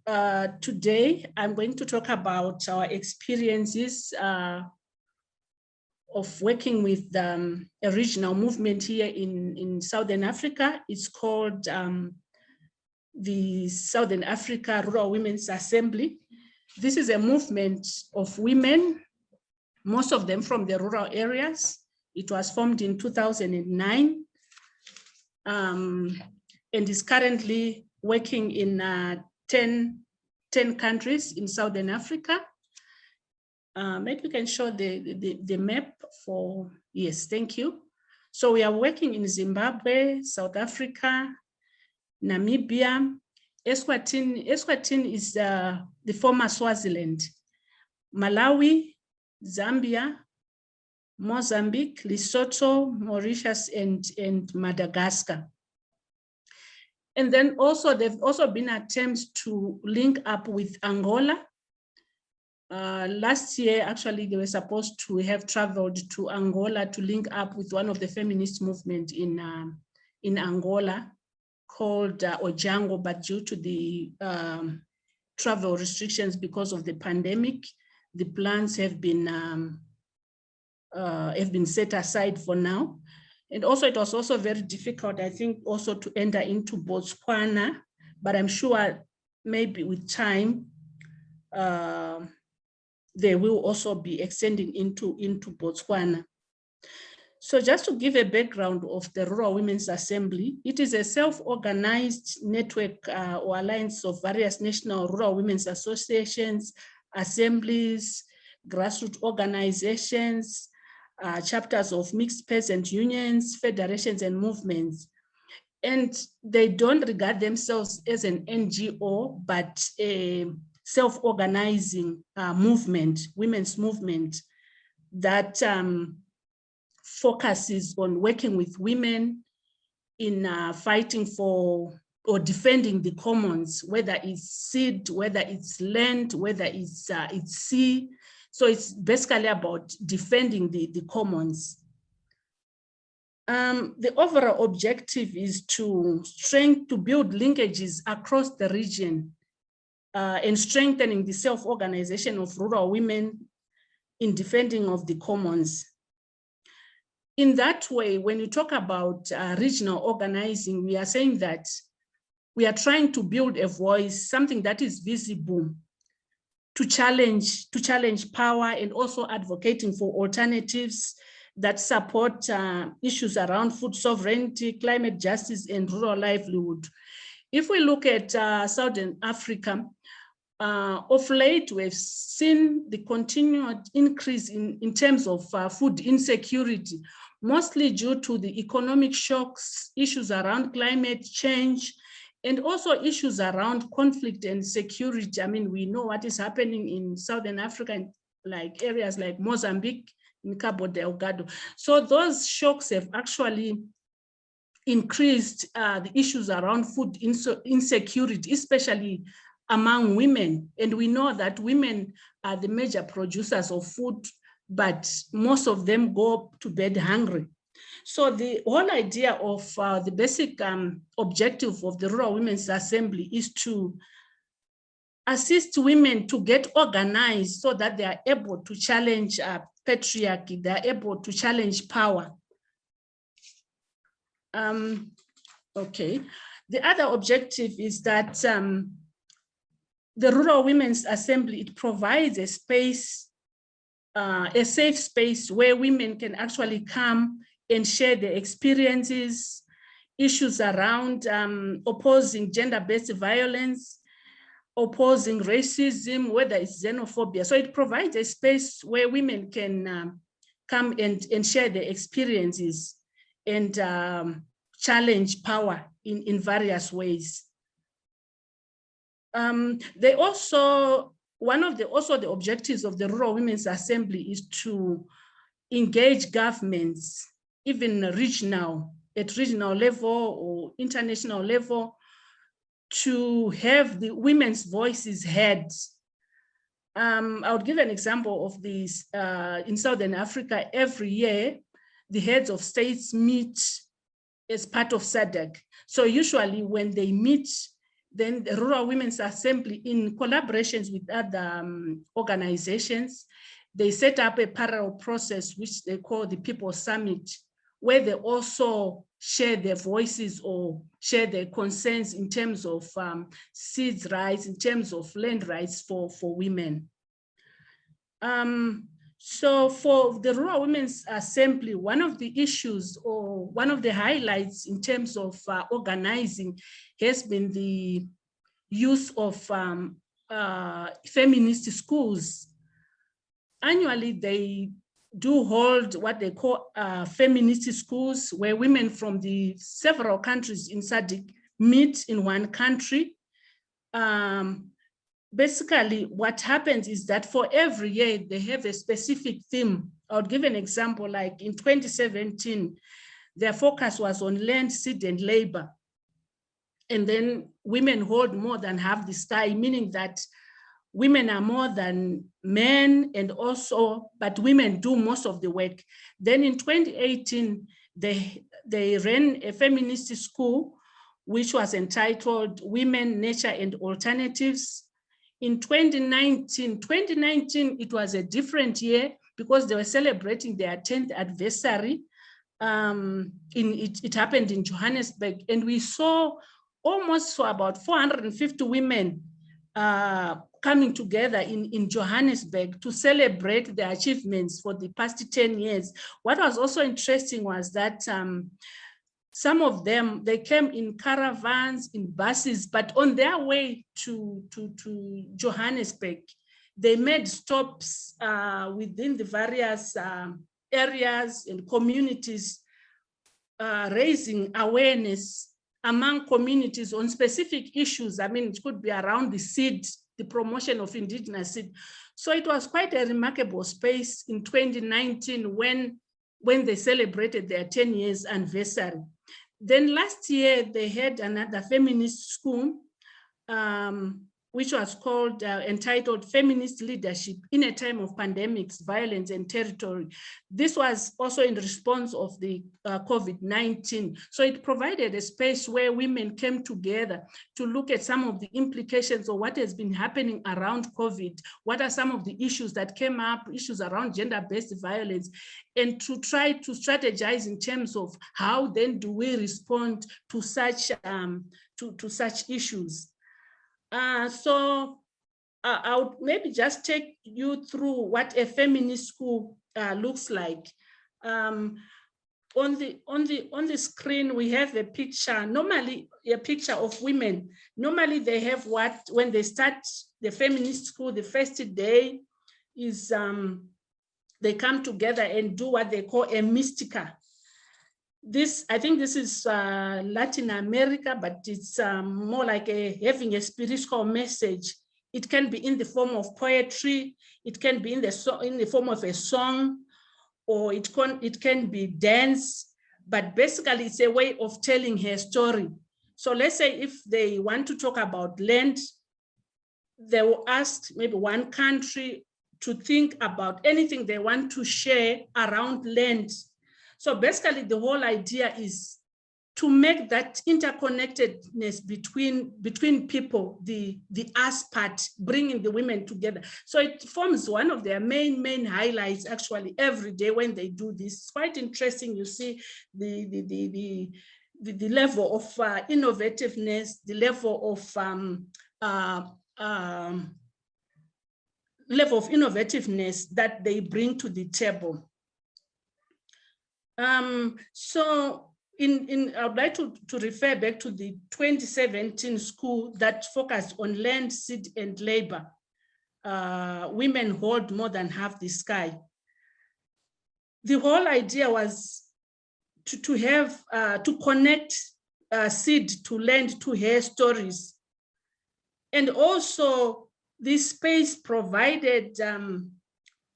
today I'm going to talk about our experiences of working with a regional movement here in Southern Africa. It's called the Southern Africa Rural Women's Assembly. This is a movement of women, most of them from the rural areas. It was formed in 2009 and is currently working in 10 countries in Southern Africa. Maybe we can show the map for, yes, thank you. So we are working in Zimbabwe, South Africa, Namibia, Eswatini. Eswatini is the former Swaziland, Malawi, Zambia, Mozambique, Lesotho, Mauritius, and Madagascar. And then also, there've also been attempts to link up with Angola. Last year, actually, they were supposed to have traveled to Angola to link up with one of the feminist movement in Angola called Ojango, but due to the travel restrictions because of the pandemic, the plans have been set aside for now. And also, it was also very difficult, I think, also to enter into Botswana, but I'm sure maybe with time, they will also be extending into Botswana. So just to give a background of the Rural Women's Assembly, it is a self-organized network or alliance of various national rural women's associations, assemblies, grassroots organizations, chapters of mixed peasant unions, federations, and movements. And they don't regard themselves as an NGO, but a self-organizing movement, women's movement that focuses on working with women in fighting for or defending the commons, whether it's seed, whether it's land, whether it's sea. So it's basically about defending the commons. The overall objective is to build linkages across the region and strengthening the self-organization of rural women in defending of the commons. In that way, when you talk about regional organizing, we are saying that we are trying to build a voice, something that is visible, to challenge power, and also advocating for alternatives that support issues around food sovereignty, climate justice, and rural livelihood. If we look at Southern Africa, of late, we've seen the continued increase in terms of food insecurity, mostly due to the economic shocks, issues around climate change, and also issues around conflict and security. I mean, we know what is happening in Southern Africa, in like areas like Mozambique, in Cabo Delgado. So those shocks have actually increased the issues around food insecurity, especially among women. And we know that women are the major producers of food, but most of them go to bed hungry. So the whole idea of the basic objective of the Rural Women's Assembly is to assist women to get organized so that they are able to challenge patriarchy, they are able to challenge power. Okay, the other objective is that the Rural Women's Assembly, it provides a space, a safe space where women can actually come and share their experiences, issues around opposing gender-based violence, opposing racism, whether it's xenophobia. So it provides a space where women can come and share their experiences and challenge power in various ways. They also, one of the objectives of the Rural Women's Assembly is to engage governments, even at regional level or international level, to have the women's voices heard. I would give an example of this. In Southern Africa, every year, the heads of states meet as part of SADC. So usually when they meet, Then the Rural Women's Assembly, in collaborations with other organizations, they set up a parallel process, which they call the People's Summit, where they also share their voices or share their concerns in terms of seeds rights, in terms of land rights for women. So for the Rural Women's Assembly, one of the issues or one of the highlights in terms of organizing has been the use of feminist schools. Annually, they do hold what they call feminist schools, where women from the several countries in SADC meet in one country. Basically, what happens is that for every year, they have a specific theme. I'll give an example, like in 2017, their focus was on land, seed, and labor. And then women hold more than half the sky, meaning that women are more than men, and also, but women do most of the work. Then in 2018, they ran a feminist school, which was entitled Women, Nature, and Alternatives. In 2019, it was a different year because they were celebrating their 10th anniversary. It happened in Johannesburg, and we saw almost about 450 women coming together in Johannesburg to celebrate their achievements for the past 10 years. What was also interesting was that some of them, they came in caravans, in buses, but on their way to Johannesburg, they made stops within the various areas and communities, raising awareness among communities on specific issues. I mean, it could be around the seed, the promotion of indigenous seed. So it was quite a remarkable space in 2019 when they celebrated their 10 years anniversary. Then last year, they had another feminist school, which was called entitled Feminist Leadership in a Time of Pandemics, Violence, and Territory. This was also in response of the COVID-19. So it provided a space where women came together to look at some of the implications of what has been happening around COVID. What are some of the issues that came up, issues around gender-based violence, and to try to strategize in terms of how then do we respond to such issues. So I'll maybe just take you through what a feminist school looks like. On the screen, we have a picture, normally a picture of women. Normally they have when they start the feminist school, the first day is they come together and do what they call a mystica. I think this is Latin America, but it's more like having a spiritual message. It can be in the form of poetry, it can be in the form of a song, or it can be dance, but basically it's a way of telling her story. So let's say if they want to talk about land, they will ask maybe one country to think about anything they want to share around land. So basically the whole idea is to make that interconnectedness between people, the us part, bringing the women together. So it forms one of their main highlights actually every day when they do this. It's quite interesting. You see the level of innovativeness, the level of innovativeness that they bring to the table. So I would like to refer back to the 2017 school that focused on land, seed, and labor. Women hold more than half the sky. The whole idea was to connect seed to land, to hear stories. And also this space provided,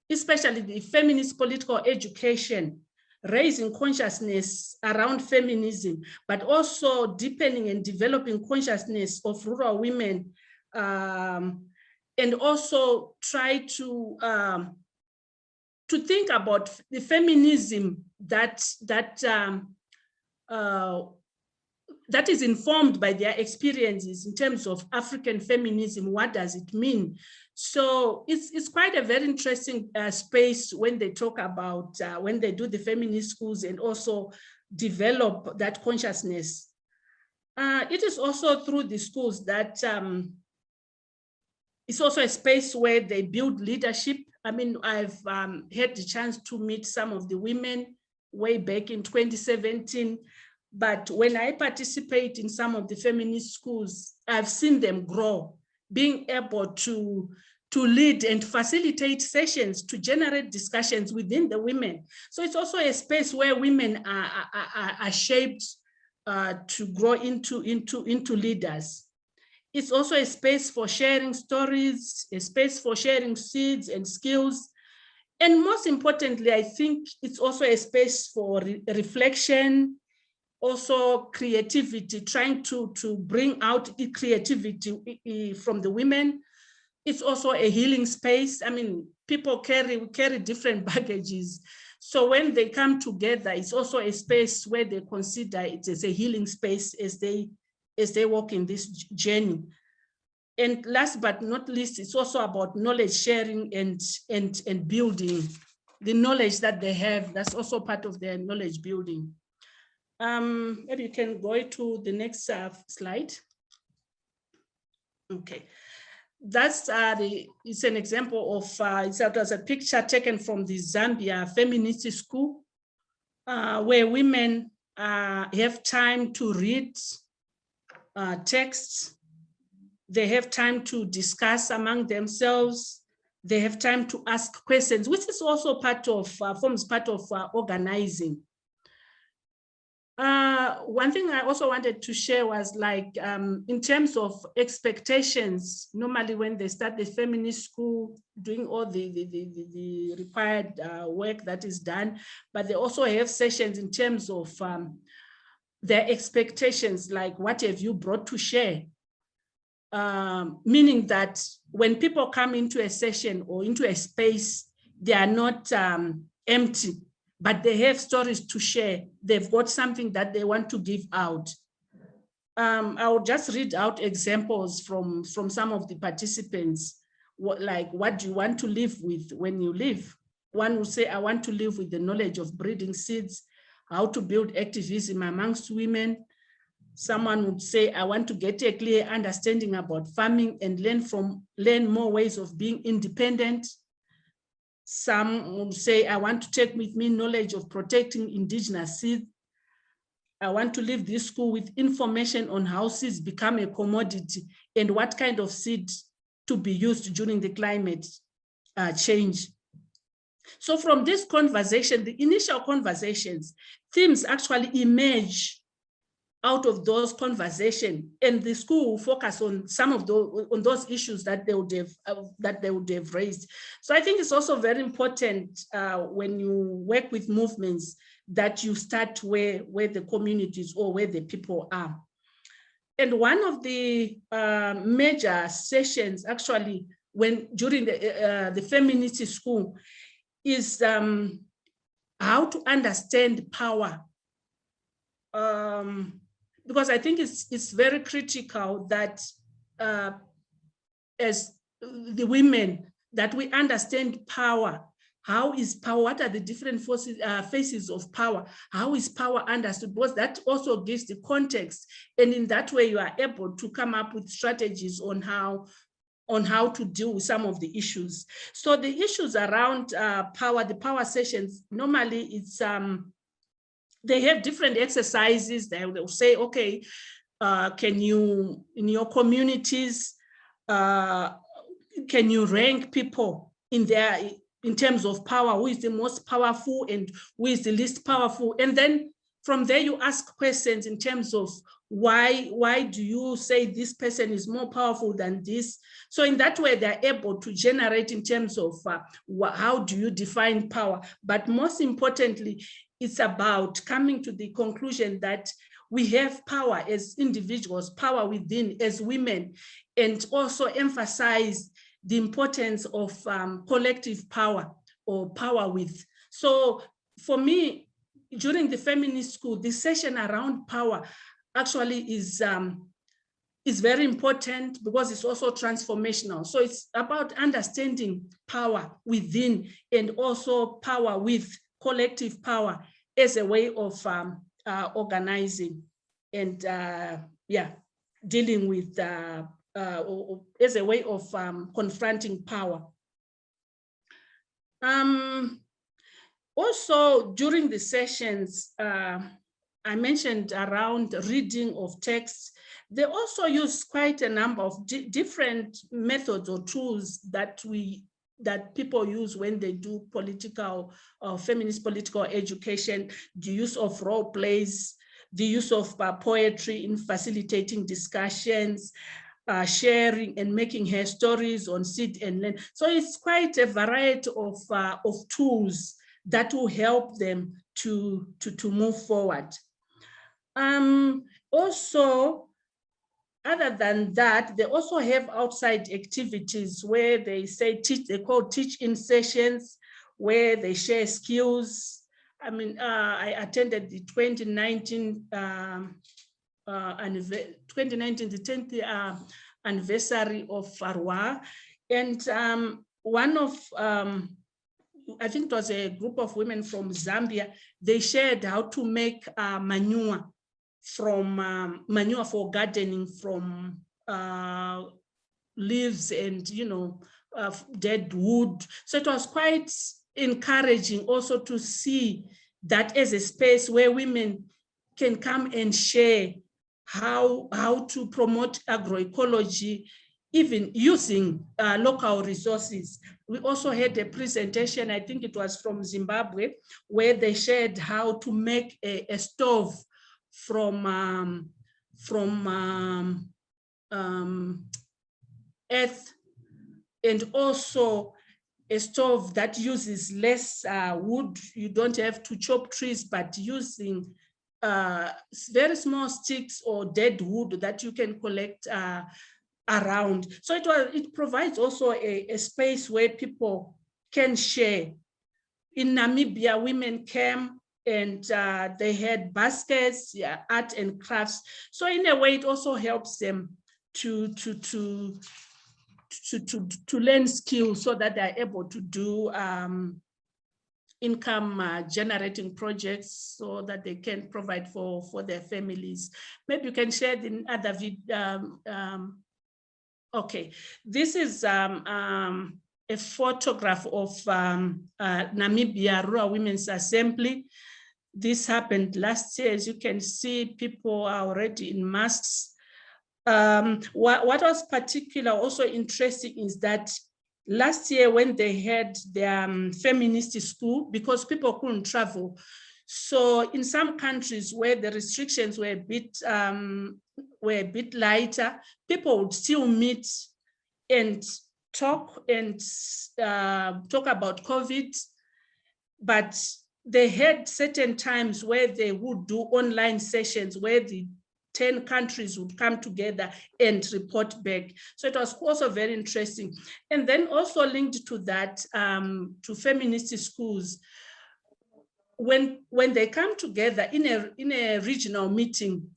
especially the feminist political education, raising consciousness around feminism, but also deepening and developing consciousness of rural women, and also try to think about the feminism that that is informed by their experiences in terms of African feminism. What does it mean? So it's quite a very interesting space when they talk about, when they do the feminist schools and also develop that consciousness. It is also through the schools that it's also a space where they build leadership. I mean, I've had the chance to meet some of the women way back in 2017, but when I participate in some of the feminist schools, I've seen them grow, being able to lead and facilitate sessions to generate discussions within the women. So it's also a space where women are shaped to grow into leaders. It's also a space for sharing stories, a space for sharing seeds and skills. And most importantly, I think it's also a space for reflection, also creativity, trying to bring out creativity from the women. It's also a healing space. I mean, people carry different baggages. So when they come together, it's also a space where they consider it as a healing space as they walk in this journey. And last but not least, it's also about knowledge sharing and building the knowledge that they have. That's also part of their knowledge building. Maybe you can go to the next slide. Okay. That's it's an example of, it was a picture taken from the Zambia Feminist School, where women have time to read texts. They have time to discuss among themselves. They have time to ask questions, which is also part of, forms part of organizing. One thing I also wanted to share was like, in terms of expectations, normally when they start the feminist school, doing all the required work that is done, but they also have sessions in terms of their expectations, like what have you brought to share? Meaning that when people come into a session or into a space, they are not empty, but they have stories to share. They've got something that they want to give out. I'll just read out examples from some of the participants. What do you want to live with when you live? One will say, I want to live with the knowledge of breeding seeds, how to build activism amongst women. Someone would say, I want to get a clear understanding about farming and learn more ways of being independent. Some would say, I want to take with me knowledge of protecting indigenous seeds. I want to leave this school with information on how seeds become a commodity and what kind of seed to be used during the climate change. So from this conversation, the initial conversations, themes actually emerge out of those conversations, and the school will focus on some of those issues that they would have raised. So I think it's also very important when you work with movements that you start where the communities or where the people are. And one of the major sessions actually during the feminist school is how to understand power. Because I think it's very critical that as the women, that we understand power. How is power? What are the different forces, faces of power? How is power understood? Because that also gives the context. And in that way, you are able to come up with strategies on how to deal with some of the issues. So the issues around power, the power sessions, normally it's, they have different exercises. They'll say, okay, can you, in your communities, can you rank people in terms of power? Who is the most powerful and who is the least powerful? And then from there, you ask questions in terms of why do you say this person is more powerful than this? So in that way, they're able to generate in terms of how do you define power? But most importantly, it's about coming to the conclusion that we have power as individuals, power within as women, and also emphasize the importance of collective power or power with. So for me, during the feminist school, the session around power actually is very important because it's also transformational. So it's about understanding power within and also power with collective power as a way of organizing and dealing with as a way of confronting power. Also, during the sessions, I mentioned around reading of texts. They also use quite a number of different methods or tools that people use when they do political feminist political education. The use of role plays, the use of poetry in facilitating discussions, sharing and making her stories on sit and learn. So it's quite a variety of tools that will help them to move forward. Also, other than that, they also have outside activities where they say they call teach-in sessions, where they share skills. I mean, I attended the 2019 the 10th anniversary of Farwa, and one of I think it was a group of women from Zambia. They shared how to make manure from manure for gardening from leaves and dead wood. So it was quite encouraging also to see that as a space where women can come and share how to promote agroecology, even using local resources. We also had a presentation, I think it was from Zimbabwe, where they shared how to make a stove from earth, and also a stove that uses less wood. You don't have to chop trees, but using very small sticks or dead wood that you can collect around. So it provides also a space where people can share. In Namibia, women came and they had baskets, art and crafts. So in a way, it also helps them to learn skills so that they're able to do income generating projects so that they can provide for their families. Maybe you can share the other video. Okay, this is a photograph of Namibia Rural Women's Assembly. This happened last year. As you can see, people are already in masks. What was particular also interesting is that last year when they had their feminist school, because people couldn't travel, so in some countries where the restrictions were a bit lighter, people would still meet and talk about COVID, but they had certain times where they would do online sessions where the 10 countries would come together and report back. So it was also very interesting. And then also linked to that, to feminist schools, when they come together in a regional meeting,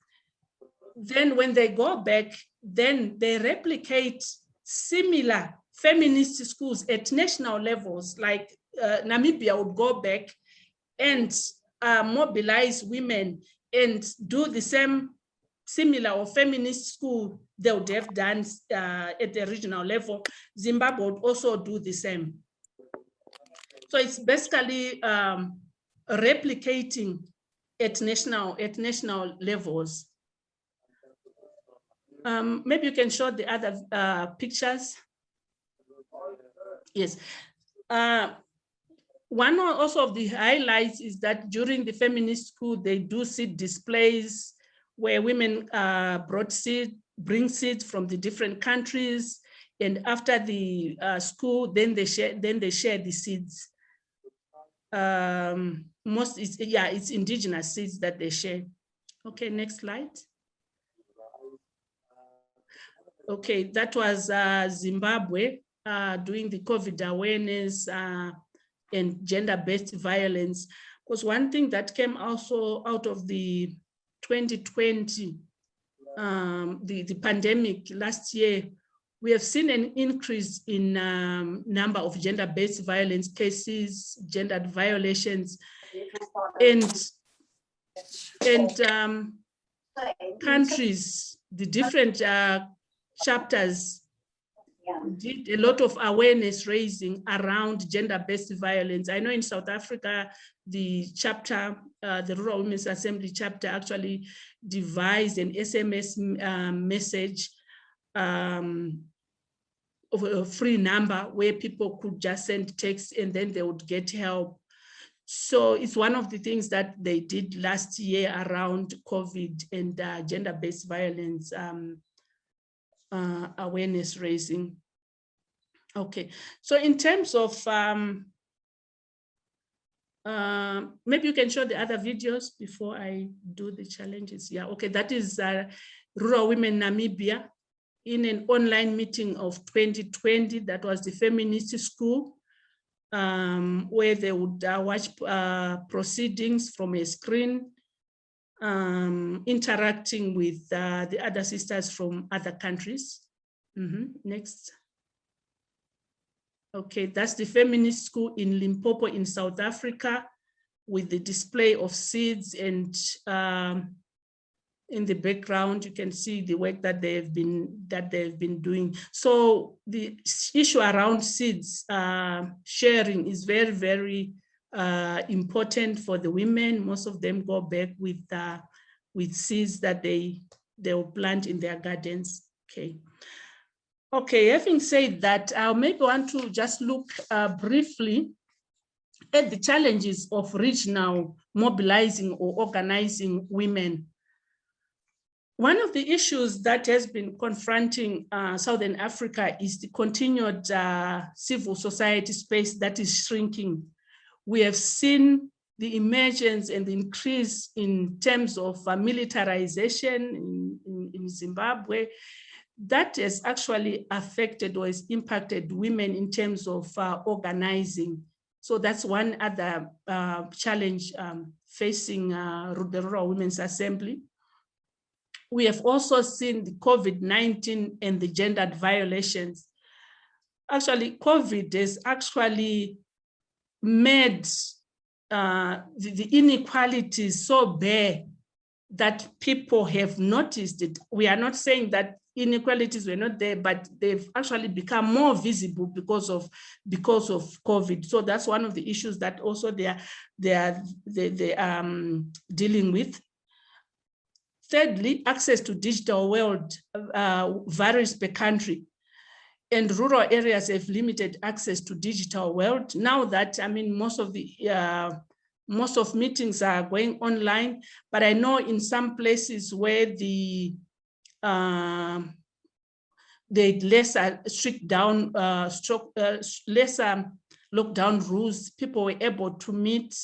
then when they go back, then they replicate similar feminist schools at national levels, like Namibia would go back and mobilize women and do the same similar or feminist school they would have done at the regional level. Zimbabwe would also do the same. So it's basically replicating at national levels. Maybe you can show the other pictures. Yes. One also of the highlights is that during the feminist school, they do seed displays where women bring seeds from the different countries, and after the school, then they share the seeds. It's indigenous seeds that they share. Okay, next slide. Okay, that was Zimbabwe doing the COVID awareness and gender-based violence. Because one thing that came also out of the 2020 the pandemic last year, we have seen an increase in number of gender-based violence cases, gendered violations, and countries, the different chapters did a lot of awareness raising around gender-based violence. I know in South Africa, the chapter, the Rural Women's Assembly chapter actually devised an SMS message of a free number where people could just send text and then they would get help. So it's one of the things that they did last year around COVID and gender-based violence awareness raising. Okay, so in terms of, maybe you can show the other videos before I do the challenges. Yeah, okay, that is Rural Women Namibia in an online meeting of 2020. That was the Feminist School, where they would watch proceedings from a screen, interacting with the other sisters from other countries. Next. Okay, that's the Feminist School in Limpopo in South Africa, with the display of seeds, and in the background you can see the work that they've been doing. So the issue around seeds sharing is very, very important for the women. Most of them go back with seeds that they will plant in their gardens. Okay. Okay, having said that, I maybe want to just look briefly at the challenges of regional mobilizing or organizing women. One of the issues that has been confronting Southern Africa is the continued civil society space that is shrinking. We have seen the emergence and the increase in terms of militarization in Zimbabwe. That has actually affected or has impacted women in terms of organizing. So that's one other challenge facing the Rural Women's Assembly. We have also seen the COVID-19 and the gendered violations. Actually, COVID has actually made the inequalities so bare that people have noticed it. We are not saying that inequalities were not there, but they've actually become more visible because of COVID. So that's one of the issues that also they are dealing with. Thirdly, access to digital world varies per country, and rural areas have limited access to digital world. Now that, I mean, most of meetings are going online, but I know in some places where the lesser strict down, lesser lockdown rules, people were able to meet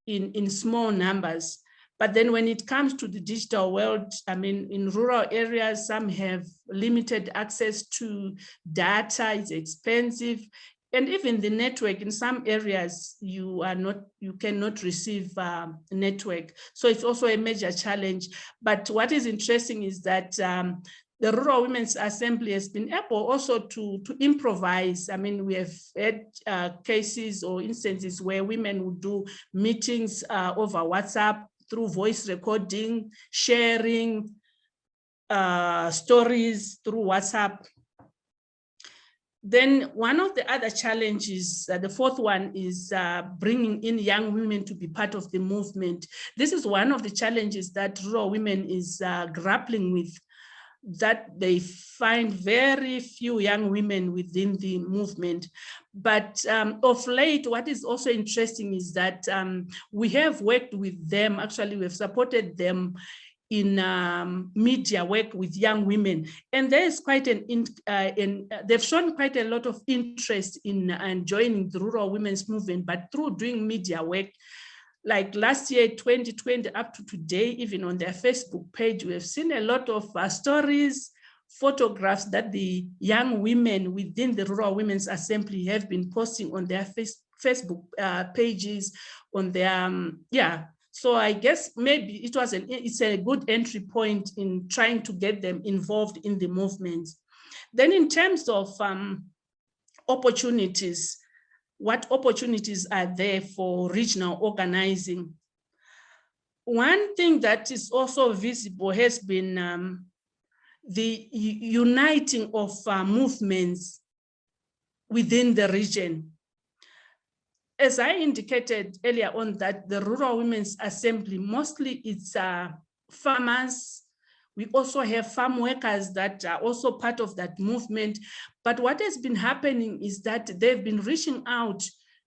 in small numbers. But then when it comes to the digital world, I mean, in rural areas, some have limited access to data, it's expensive. And even the network in some areas, you cannot receive network. So it's also a major challenge. But what is interesting is that the Rural Women's Assembly has been able also to improvise. I mean, we have had cases or instances where women would do meetings over WhatsApp through voice recording, sharing stories through WhatsApp. Then one of the other challenges, the fourth one, is bringing in young women to be part of the movement. This is one of the challenges that rural women is grappling with, that they find very few young women within the movement. But of late, what is also interesting is that we have worked with them. Actually, we've supported them in media work with young women, and there is quite they've shown quite a lot of interest in joining the rural women's movement, but through doing media work. Like last year, 2020, up to today, even on their Facebook page, we have seen a lot of stories, photographs that the young women within the Rural Women's Assembly have been posting on their Facebook pages, on their So I guess maybe it's a good entry point in trying to get them involved in the movement. Then in terms of opportunities, what opportunities are there for regional organizing? One thing that is also visible has been the uniting of movements within the region. As I indicated earlier on, that the Rural Women's Assembly, mostly it's farmers. We also have farm workers that are also part of that movement. But what has been happening is that they've been reaching out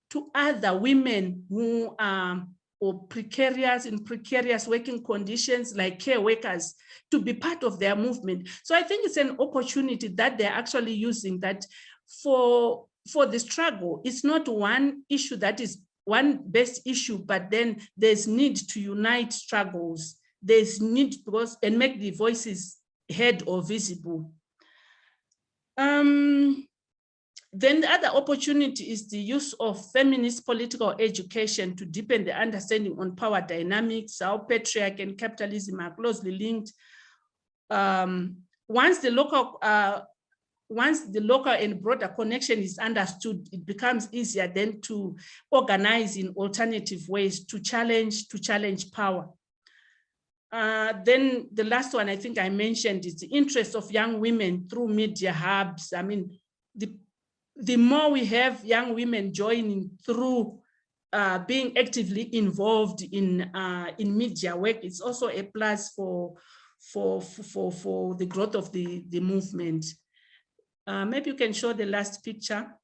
to other women who are in precarious working conditions, like care workers, to be part of their movement. So I think it's an opportunity that they're actually using, that for the struggle. It's not one issue that is one best issue, but then there's need to unite struggles. There's need and make the voices heard or visible. Then the other opportunity is the use of feminist political education to deepen the understanding on power dynamics, how patriarchy and capitalism are closely linked. Once the local and broader connection is understood, it becomes easier then to organize in alternative ways to challenge power. Then the last one I think I mentioned is the interest of young women through media hubs. I mean, the more we have young women joining through being actively involved in media work, it's also a plus for the growth of the movement. Maybe you can show the last picture.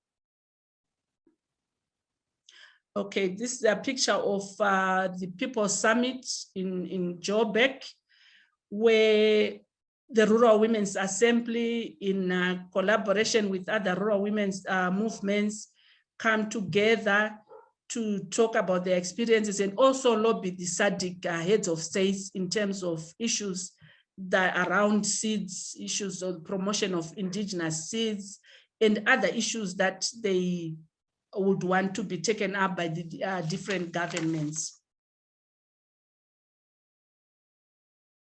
Okay, this is a picture of the People's Summit in Joburg, where the Rural Women's Assembly, in collaboration with other rural women's movements, come together to talk about their experiences and also lobby the SADC heads of states in terms of issues that around seeds, issues of promotion of indigenous seeds, and other issues that they would want to be taken up by the different governments.